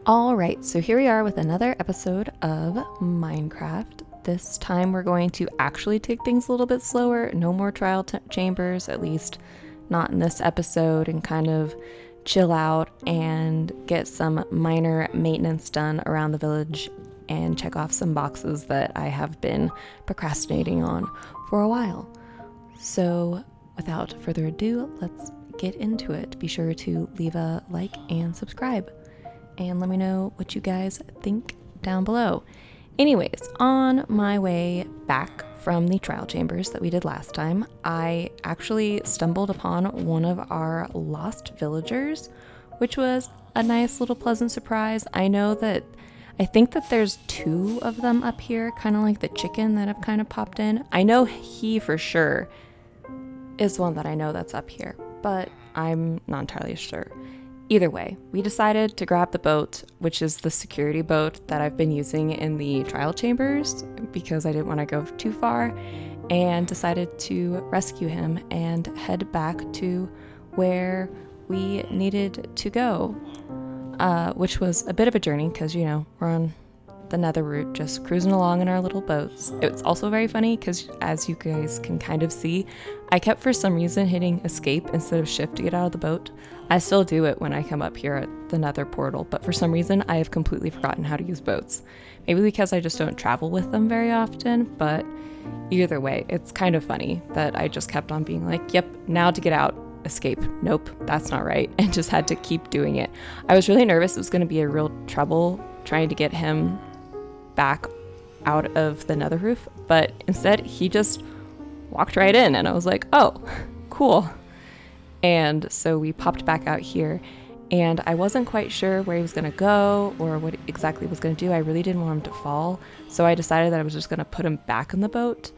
Alright, so here we are with another episode of Minecraft. This time we're going to actually take things a little bit slower. No more trial chambers, at least not in this episode, and kind of chill out and get some minor maintenance done around the village and check off some boxes that I have been procrastinating on for a while. So without further ado, let's get into it. Be sure to leave a like and subscribe. And let me know what you guys think down below. Anyways, on my way back from the trial chambers that we did last time, I actually stumbled upon one of our lost villagers, which was a nice little pleasant surprise. I think that there's two of them up here, kind of like the chicken that have kind of popped in. I know he for sure is one that I know that's up here, but I'm not entirely sure. Either way, we decided to grab the boat, which is the security boat that I've been using in the trial chambers because I didn't want to go too far, and decided to rescue him and head back to where we needed to go, which was a bit of a journey because, we're on the Nether route, just cruising along in our little boats. It's also very funny because, as you guys can kind of see, I kept for some reason hitting escape instead of shift to get out of the boat. I still do it when I come up here at the Nether portal, but for some reason I have completely forgotten how to use boats. Maybe because I just don't travel with them very often, but either way, it's kind of funny that I just kept on being like, yep, now to get out, escape. Nope, that's not right, and just had to keep doing it. I was really nervous it was going to be a real trouble trying to get him back out of the Nether roof, but instead he just walked right in, and I was like, oh, cool. And so we popped back out here, and I wasn't quite sure where he was going to go or what exactly he was going to do. I really didn't want him to fall, so I decided that I was just going to put him back in the boat,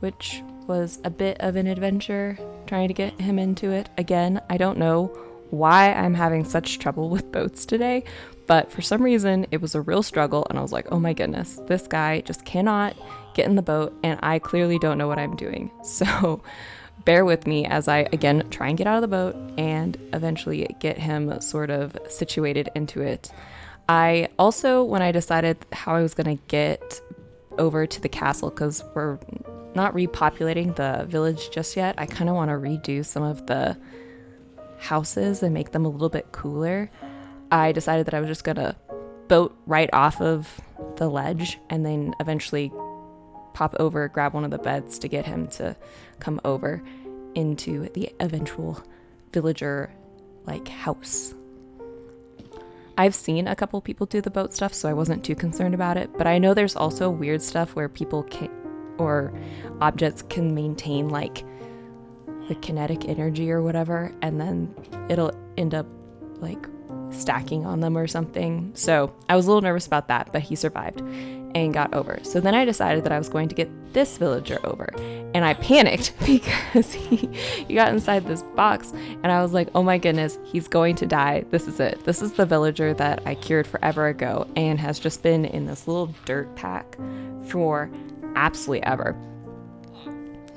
which was a bit of an adventure trying to get him into it. Again, I don't know why I'm having such trouble with boats today, but for some reason it was a real struggle, and I was like, oh my goodness, this guy just cannot get in the boat, and I clearly don't know what I'm doing. So bear with me as I again try and get out of the boat and eventually get him sort of situated into it. I also, when I decided how I was going to get over to the castle, because we're not repopulating the village just yet, I kind of want to redo some of the houses and make them a little bit cooler. I decided that I was just going to boat right off of the ledge and then eventually pop over, grab one of the beds to get him to come over into the eventual villager house. I've seen a couple people do the boat stuff, so I wasn't too concerned about it, but I know there's also weird stuff where people can, or objects can maintain the kinetic energy or whatever, and then it'll end up stacking on them or something. So I was a little nervous about that, but he survived and got over. So then I decided that I was going to get this villager over, and I panicked because he got inside this box, and I was like, oh my goodness, he's going to die. This is it. This is the villager that I cured forever ago and has just been in this little dirt pack for absolutely ever.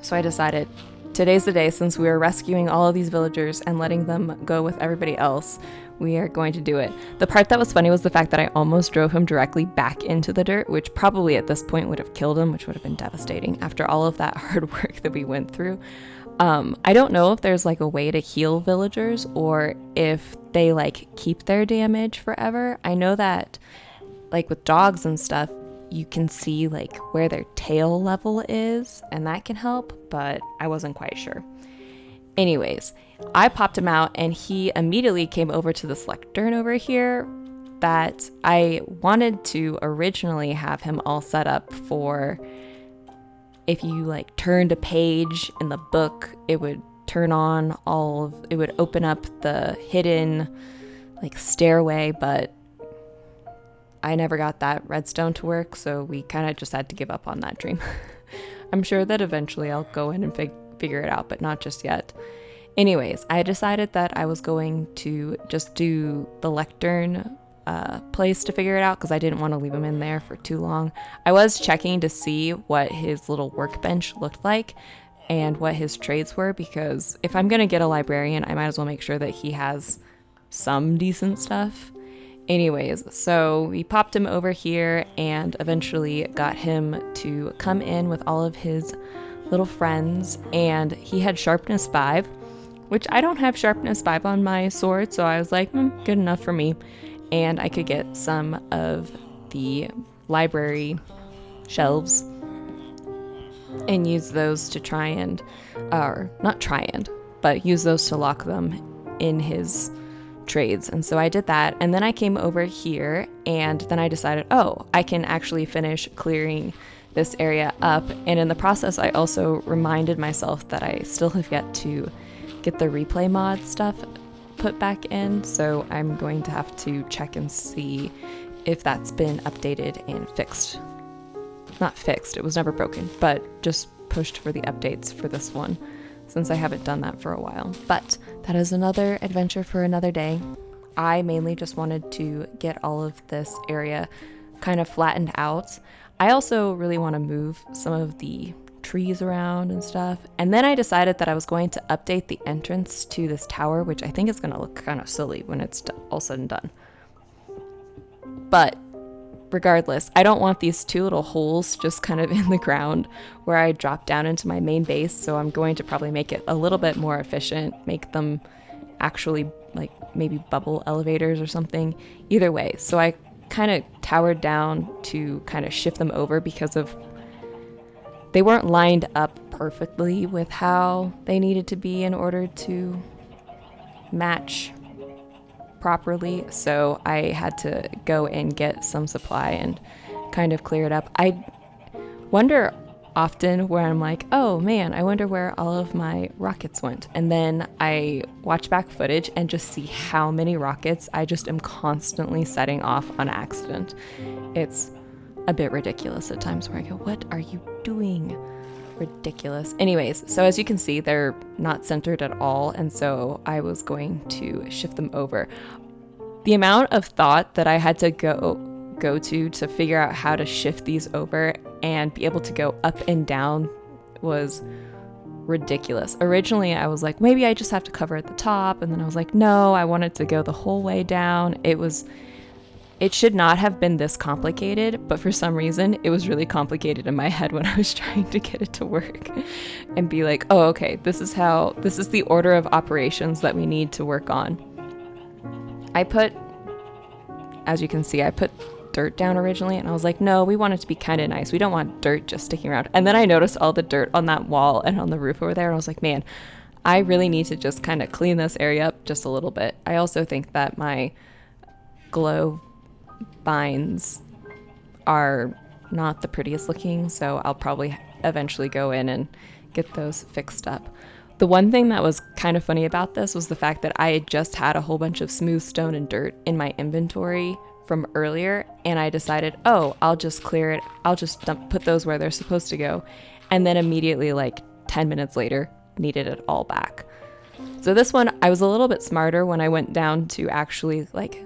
So I decided today's the day. Since we are rescuing all of these villagers and letting them go with everybody else, we are going to do it. The part that was funny was the fact that I almost drove him directly back into the dirt, which probably at this point would have killed him, which would have been devastating after all of that hard work that we went through. I don't know if there's a way to heal villagers or if they keep their damage forever. I know that with dogs and stuff, you can see where their tail level is, and that can help, but I wasn't quite sure. Anyways, I popped him out, and he immediately came over to this lectern over here that I wanted to originally have him all set up for. If you turned a page in the book, it would turn on it would open up the hidden stairway, but I never got that redstone to work, so we kind of just had to give up on that dream. I'm sure that eventually I'll go in and figure it out, but not just yet. Anyways, I decided that I was going to just do the lectern place to figure it out because I didn't want to leave him in there for too long. I was checking to see what his little workbench looked like and what his trades were, because if I'm going to get a librarian, I might as well make sure that he has some decent stuff. Anyways, so we popped him over here and eventually got him to come in with all of his little friends, and he had sharpness 5, which I don't have sharpness 5 on my sword, so I was like, good enough for me. And I could get some of the library shelves and use those to try and, or not try and, but use those to lock them in his trades. And so I did that, and then I came over here, and then I decided, oh, I can actually finish clearing this area up. And in the process, I also reminded myself that I still have yet to get the replay mod stuff put back in, so I'm going to have to check and see if that's been updated and fixed. Not fixed, it was never broken, but just pushed for the updates for this one, since I haven't done that for a while. But that is another adventure for another day. I mainly just wanted to get all of this area kind of flattened out. I also really want to move some of the trees around and stuff. And then I decided that I was going to update the entrance to this tower, which I think is going to look kind of silly when it's all said and done. But regardless, I don't want these 2 little holes just kind of in the ground where I drop down into my main base, so I'm going to probably make it a little bit more efficient, make them actually like maybe bubble elevators or something. Either way, so I kind of towered down to kind of shift them over because of they weren't lined up perfectly with how they needed to be in order to match properly, so I had to go and get some supply and kind of clear it up. I wonder often where I'm like, oh man, I wonder where all of my rockets went, and then I watch back footage and just see how many rockets I just am constantly setting off on accident. It's a bit ridiculous at times where I go, what are you doing? Ridiculous. Anyways, so as you can see, they're not centered at all, and so I was going to shift them over. The amount of thought that I had to go to figure out how to shift these over and be able to go up and down was ridiculous. Originally, I was like, maybe I just have to cover at the top, and then I was like, no, I wanted to go the whole way down. It should not have been this complicated, but for some reason, it was really complicated in my head when I was trying to get it to work and be like, oh, okay, this is the order of operations that we need to work on. As you can see, I put dirt down originally, and I was like, no, we want it to be kind of nice. We don't want dirt just sticking around. And then I noticed all the dirt on that wall and on the roof over there, and I was like, man, I really need to just kind of clean this area up just a little bit. I also think that my glow vines are not the prettiest looking, so I'll probably eventually go in and get those fixed up. The one thing that was kind of funny about this was the fact that I had just had a whole bunch of smooth stone and dirt in my inventory from earlier, and I decided, oh, I'll just clear it. I'll just put those where they're supposed to go. And then immediately, like 10 minutes later, needed it all back. So this one, I was a little bit smarter when I went down to actually like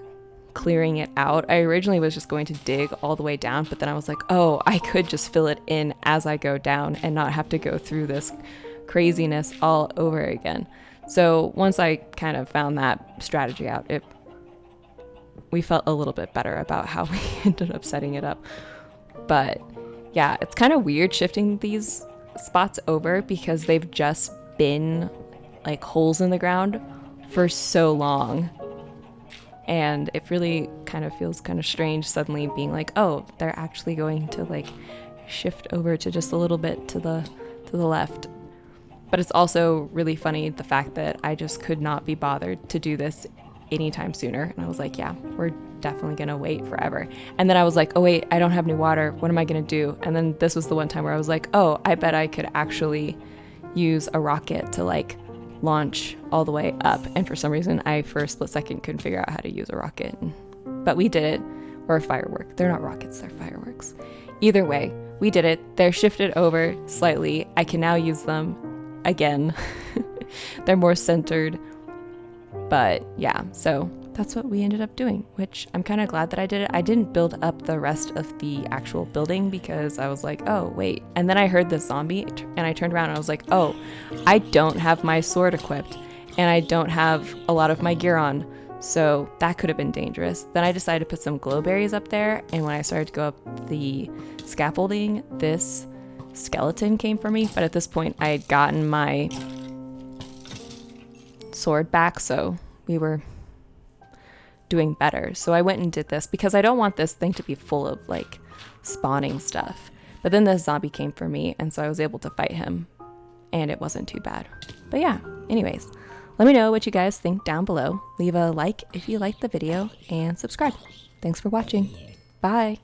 clearing it out. I originally was just going to dig all the way down, but then I was like, oh, I could just fill it in as I go down and not have to go through this craziness all over again. So once I kind of found that strategy out, we felt a little bit better about how we ended up setting it up. But yeah, it's kind of weird shifting these spots over because they've just been like holes in the ground for so long. And it really kind of feels kind of strange suddenly being like, oh, they're actually going to like shift over to just a little bit to the left. But it's also really funny the fact that I just could not be bothered to do this anytime sooner. And I was like, yeah, we're definitely going to wait forever. And then I was like, oh wait, I don't have any water. What am I going to do? And then this was the one time where I was like, oh, I bet I could actually use a rocket to like launch all the way up. And for some reason, I for a split second couldn't figure out how to use a rocket. But we did it. Or a firework. They're not rockets, they're fireworks. Either way, we did it. They're shifted over slightly. I can now use them again. They're more centered. But yeah, so that's what we ended up doing, which I'm kind of glad that I did it. I didn't build up the rest of the actual building because I was like, oh, wait. And then I heard the zombie and I turned around and I was like, oh, I don't have my sword equipped and I don't have a lot of my gear on. So that could have been dangerous. Then I decided to put some glowberries up there, and when I started to go up the scaffolding, this skeleton came for me. But at this point, I had gotten my sword back, so we were doing better. So I went and did this because I don't want this thing to be full of like spawning stuff. But then this zombie came for me, and so I was able to fight him, and it wasn't too bad. But yeah, anyways, let me know what you guys think down below. Leave a like if you liked the video, and subscribe. Thanks for watching. Bye.